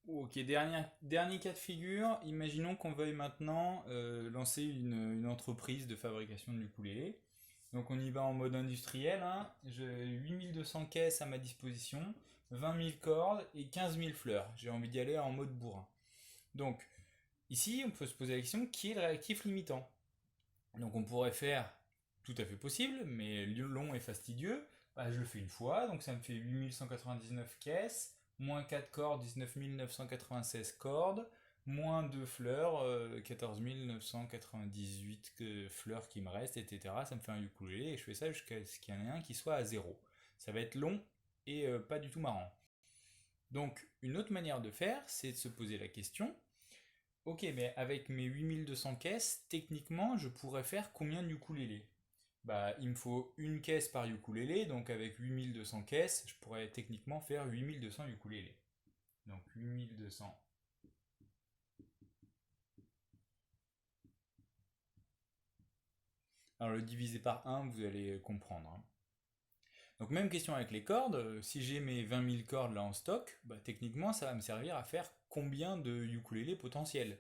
Ok, dernier cas de figure. Imaginons qu'on veuille maintenant lancer une entreprise de fabrication de ukulélé. Donc on y va en mode industriel, hein. J'ai 8200 caisses à ma disposition, 20 000 cordes et 15 000 fleurs. J'ai envie d'y aller en mode bourrin. Donc ici, on peut se poser la question, qui est le réactif limitant? Donc on pourrait faire tout à fait possible, mais long et fastidieux. Bah, je le fais une fois, donc ça me fait 8199 caisses, moins 4 cordes, 19 996 cordes, moins 2 fleurs, 14 998 fleurs qui me restent, etc. Ça me fait un ukulélé et je fais ça jusqu'à ce qu'il y en ait un qui soit à zéro. Ça va être long et pas du tout marrant. Donc une autre manière de faire, c'est de se poser la question, ok, mais avec mes 8200 caisses, techniquement, je pourrais faire combien de ukulélés? Bah, il me faut une caisse par ukulélé, donc avec 8200 caisses, je pourrais techniquement faire 8200 ukulélés. Donc 8200. Alors le diviser par un, vous allez comprendre, hein. Donc même question avec les cordes, si j'ai mes 20 000 cordes là en stock, bah, techniquement ça va me servir à faire combien de ukulélés potentiels?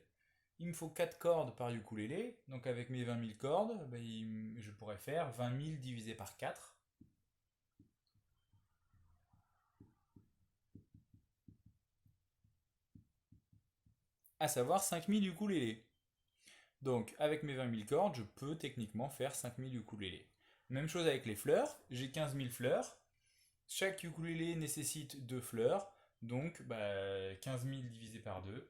Il me faut 4 cordes par ukulélé, donc avec mes 20 000 cordes, bah, je pourrais faire 20 000 divisé par 4, à savoir 5 000 ukulélés. Donc avec mes 20 000 cordes, je peux techniquement faire 5 000 ukulélés. Même chose avec les fleurs, j'ai 15 000 fleurs, chaque ukulélé nécessite 2 fleurs, donc bah, 15 000 divisé par 2,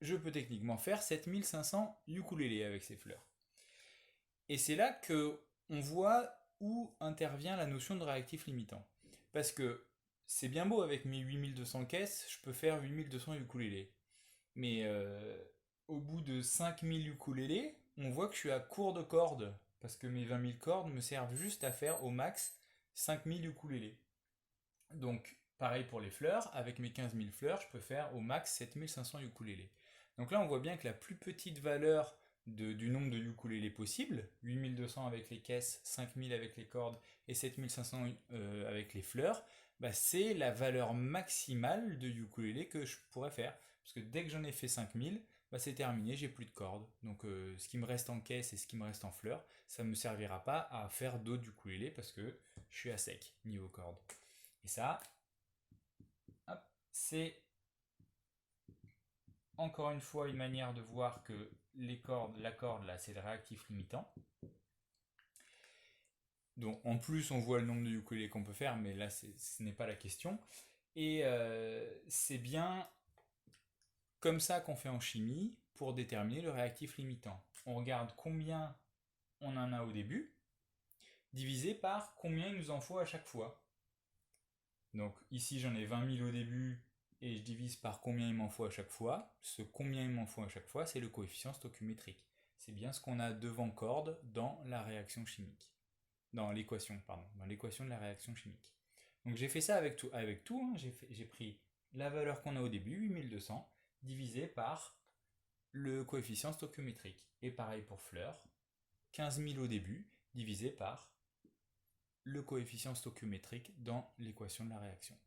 je peux techniquement faire 7 500 ukulélés avec ces fleurs. Et c'est là que on voit où intervient la notion de réactif limitant. Parce que c'est bien beau avec mes 8200 caisses, je peux faire 8200 ukulélés. Mais au bout de 5000 ukulélés, on voit que je suis à court de cordes. Parce que mes 20 000 cordes me servent juste à faire au max 5000 ukulélés. Donc, pareil pour les fleurs, avec mes 15 000 fleurs, je peux faire au max 7500 ukulélés. Donc là, on voit bien que la plus petite valeur du nombre de ukulélés possible, 8200 avec les caisses, 5000 avec les cordes et 7500 avec les fleurs, bah, c'est la valeur maximale de ukulélé que je pourrais faire. Parce que dès que j'en ai fait 5000, bah, c'est terminé, j'ai plus de cordes. Donc ce qui me reste en caisse et ce qui me reste en fleurs, ça ne me servira pas à faire d'autres ukulélés parce que je suis à sec niveau cordes. Et ça, c'est encore une fois une manière de voir que la corde là, c'est le réactif limitant. Donc en plus, on voit le nombre de ukulélés qu'on peut faire, mais là, ce n'est pas la question. Et c'est bien comme ça qu'on fait en chimie pour déterminer le réactif limitant. On regarde combien on en a au début, divisé par combien il nous en faut à chaque fois. Donc ici j'en ai 20 000 au début et je divise par combien il m'en faut à chaque fois. Ce combien il m'en faut à chaque fois, c'est le coefficient stoichiométrique. C'est bien ce qu'on a devant corde dans la réaction chimique. Dans l'équation, pardon, dans l'équation de la réaction chimique. Donc j'ai fait ça avec tout, hein. J'ai pris la valeur qu'on a au début, 8200, divisé par le coefficient stoichiométrique. Et pareil pour fleurs, 15 000 au début, divisé par le coefficient stoichiométrique dans l'équation de la réaction.